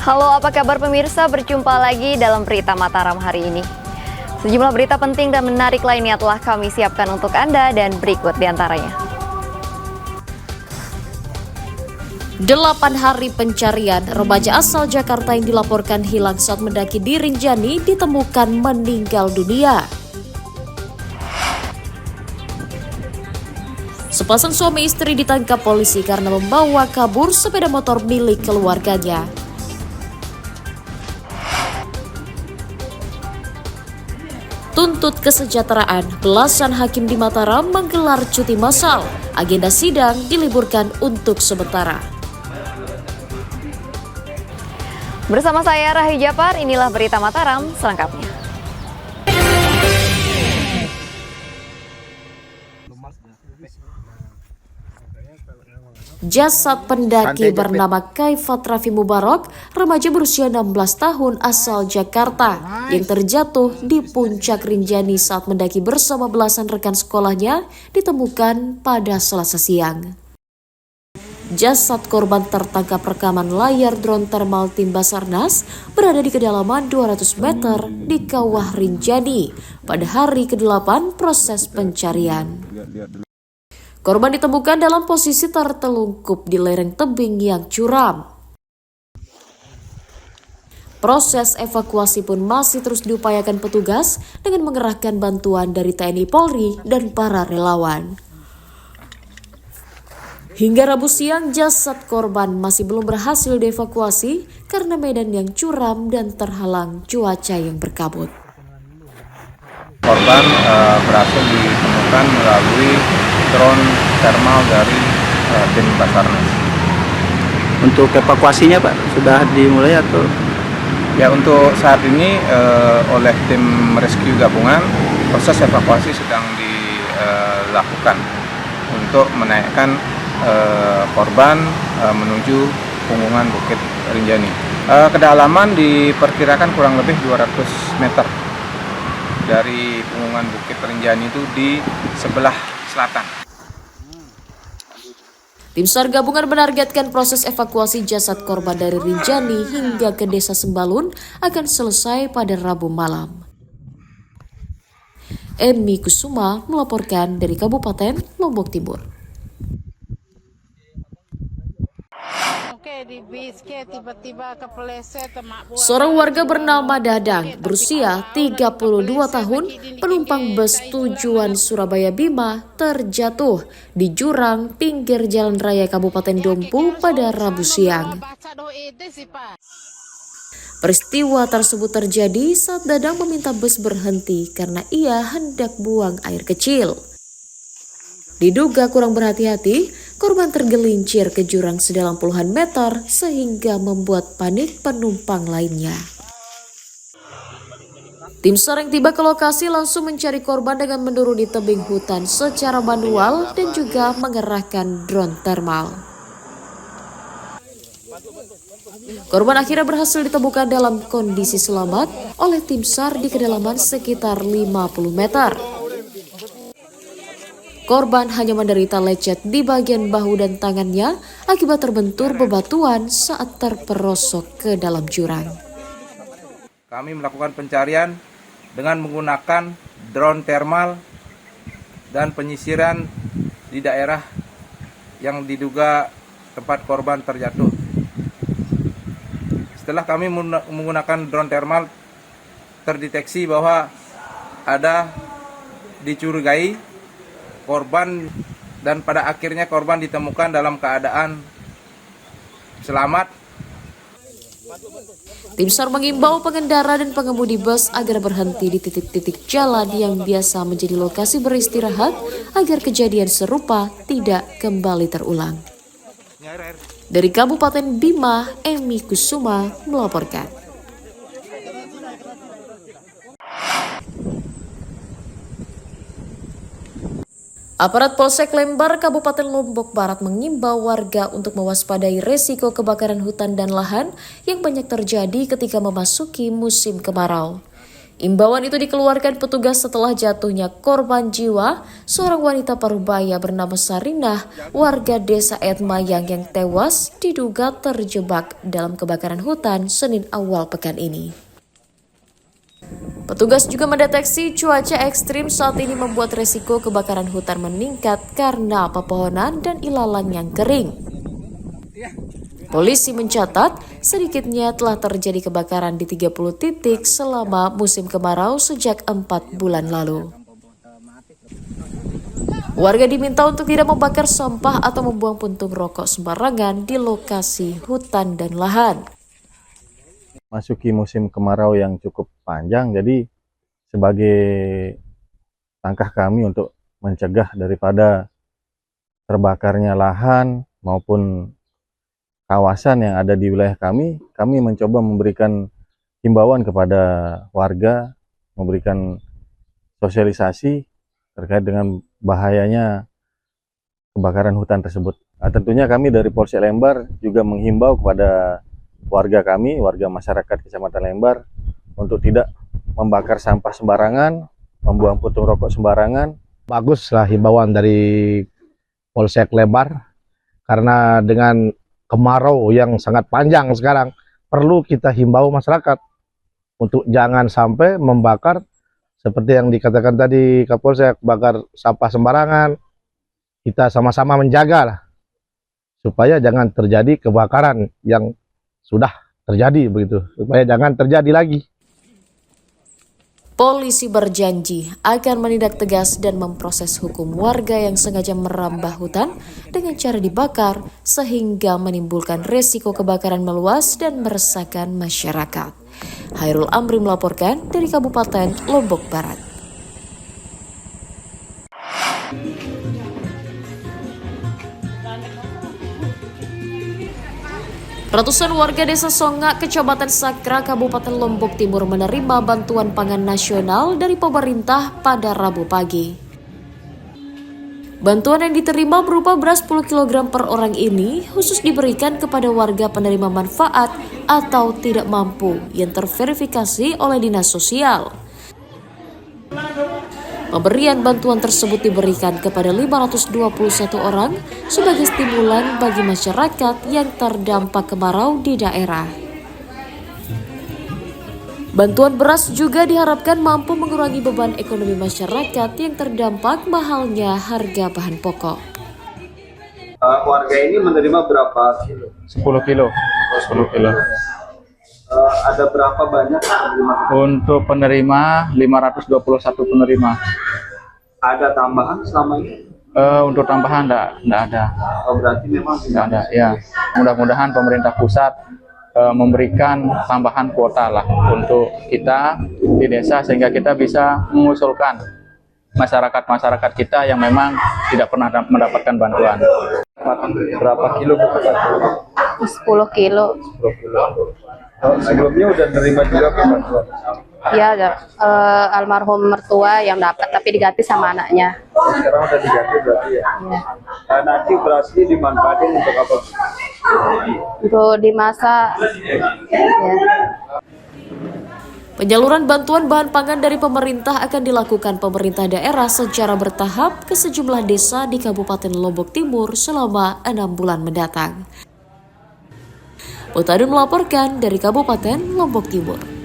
Halo, apa kabar pemirsa? Berjumpa lagi dalam Berita Mataram hari ini. Sejumlah berita penting dan menarik lainnya telah kami siapkan untuk Anda dan berikut diantaranya. 8 hari pencarian, remaja asal Jakarta yang dilaporkan hilang saat mendaki di Rinjani ditemukan meninggal dunia. Sepasang suami istri ditangkap polisi karena membawa kabur sepeda motor milik keluarganya. Tuntut kesejahteraan, belasan hakim di Mataram menggelar cuti massal. Agenda sidang diliburkan untuk sementara. Bersama saya Rahayu Japar, inilah Berita Mataram selengkapnya. Jasad pendaki bernama Kaifat Raffi Mubarak, remaja berusia 16 tahun asal Jakarta, yang terjatuh di puncak Rinjani saat mendaki bersama belasan rekan sekolahnya, ditemukan pada Selasa siang. Jasad korban tertangkap rekaman layar drone thermal tim Basarnas berada di kedalaman 200 meter di kawah Rinjani pada hari ke-8 proses pencarian. Korban ditemukan dalam posisi tertelungkup di lereng tebing yang curam. Proses evakuasi pun masih terus diupayakan petugas dengan mengerahkan bantuan dari TNI Polri dan para relawan. Hingga Rabu siang, jasad korban masih belum berhasil dievakuasi karena medan yang curam dan terhalang cuaca yang berkabut. Korban berhasil ditemukan melalui drone thermal dari tim Basarnas. Untuk evakuasinya Pak, sudah dimulai atau? Ya, untuk saat ini oleh tim rescue gabungan, proses evakuasi sedang dilakukan untuk menaikkan korban menuju punggungan Bukit Rinjani. Kedalaman diperkirakan kurang lebih 200 meter dari punggungan Bukit Rinjani itu di sebelah selatan. Tim SAR gabungan menargetkan proses evakuasi jasad korban dari Rinjani hingga ke Desa Sembalun akan selesai pada Rabu malam. Emi Kusuma melaporkan dari Kabupaten Lombok Timur. Seorang warga bernama Dadang, berusia 32 tahun, penumpang bus tujuan Surabaya Bima, terjatuh di jurang pinggir Jalan Raya Kabupaten Dompu pada Rabu siang. Peristiwa tersebut terjadi saat Dadang meminta bus berhenti karena ia hendak buang air kecil. Diduga kurang berhati-hati, korban tergelincir ke jurang sedalam puluhan meter sehingga membuat panik penumpang lainnya. Tim SAR yang tiba ke lokasi langsung mencari korban dengan menuruni tebing hutan secara manual dan juga mengerahkan drone thermal. Korban akhirnya berhasil ditemukan dalam kondisi selamat oleh tim SAR di kedalaman sekitar 50 meter. Korban hanya menderita lecet di bagian bahu dan tangannya akibat terbentur bebatuan saat terperosok ke dalam jurang. Kami melakukan pencarian dengan menggunakan drone thermal dan penyisiran di daerah yang diduga tempat korban terjatuh. Setelah kami menggunakan drone thermal, terdeteksi bahwa ada dicurigai korban dan pada akhirnya korban ditemukan dalam keadaan selamat. Tim SAR mengimbau pengendara dan pengemudi bus agar berhenti di titik-titik jalan yang biasa menjadi lokasi beristirahat agar kejadian serupa tidak kembali terulang. Dari Kabupaten Bima, Emi Kusuma melaporkan. Aparat Polsek Lembar, Kabupaten Lombok Barat mengimbau warga untuk mewaspadai resiko kebakaran hutan dan lahan yang banyak terjadi ketika memasuki musim kemarau. Imbauan itu dikeluarkan petugas setelah jatuhnya korban jiwa, seorang wanita parubaya bernama Sarinah, warga desa Etmayang yang tewas diduga terjebak dalam kebakaran hutan Senin awal pekan ini. Petugas juga mendeteksi cuaca ekstrim saat ini membuat resiko kebakaran hutan meningkat karena pepohonan dan ilalang yang kering. Polisi mencatat sedikitnya telah terjadi kebakaran di 30 titik selama musim kemarau sejak 4 bulan lalu. Warga diminta untuk tidak membakar sampah atau membuang puntung rokok sembarangan di lokasi hutan dan lahan. Masuki musim kemarau yang cukup panjang, jadi sebagai langkah kami untuk mencegah daripada terbakarnya lahan maupun kawasan yang ada di wilayah kami mencoba memberikan himbauan kepada warga, memberikan sosialisasi terkait dengan bahayanya kebakaran hutan tersebut. Nah, tentunya kami dari Polsek Lembar juga menghimbau kepada warga kami, warga masyarakat Kecamatan Lembar untuk tidak membakar sampah sembarangan, membuang puntung rokok sembarangan. Baguslah himbauan dari Polsek Lembar, karena dengan kemarau yang sangat panjang sekarang, perlu kita himbau masyarakat untuk jangan sampai membakar seperti yang dikatakan tadi Kapolsek, bakar sampah sembarangan. Kita sama-sama menjaga lah supaya jangan terjadi kebakaran yang sudah terjadi begitu, supaya jangan terjadi lagi. Polisi berjanji akan menindak tegas dan memproses hukum warga yang sengaja merambah hutan dengan cara dibakar sehingga menimbulkan resiko kebakaran meluas dan meresahkan masyarakat. Hairul Amri melaporkan dari Kabupaten Lombok Barat. Ratusan warga desa Songak, Kecamatan Sakra, Kabupaten Lombok Timur menerima bantuan pangan nasional dari pemerintah pada Rabu pagi. Bantuan yang diterima berupa beras 10 kg per orang ini khusus diberikan kepada warga penerima manfaat atau tidak mampu yang terverifikasi oleh Dinas Sosial. Pemberian bantuan tersebut diberikan kepada 521 orang sebagai stimulan bagi masyarakat yang terdampak kemarau di daerah. Bantuan beras juga diharapkan mampu mengurangi beban ekonomi masyarakat yang terdampak mahalnya harga bahan pokok. Warga ini menerima berapa kilo? 10 kilo. 10 kilo. Ada berapa banyak penerima? Untuk penerima 521 penerima. Ada tambahan selama ini? Untuk tambahan enggak ada. Oh, berarti memang Enggak ada. Ya. Mudah-mudahan pemerintah pusat memberikan tambahan kuota lah untuk kita di desa sehingga kita bisa mengusulkan masyarakat kita yang memang tidak pernah mendapatkan bantuan. berapa kilo bu? 10 kilo. 10 kilo. Sebelumnya udah nerima juga bantuan? Iya, almarhum mertua yang dapat tapi diganti sama anaknya. Sekarang udah diganti berarti ya? Iya. Nanti berasnya dimanfaatin untuk apa? Untuk dimasak. Ya. Penyaluran bantuan bahan pangan dari pemerintah akan dilakukan pemerintah daerah secara bertahap ke sejumlah desa di Kabupaten Lombok Timur selama 6 bulan mendatang. Utadun melaporkan dari Kabupaten Lombok Timur.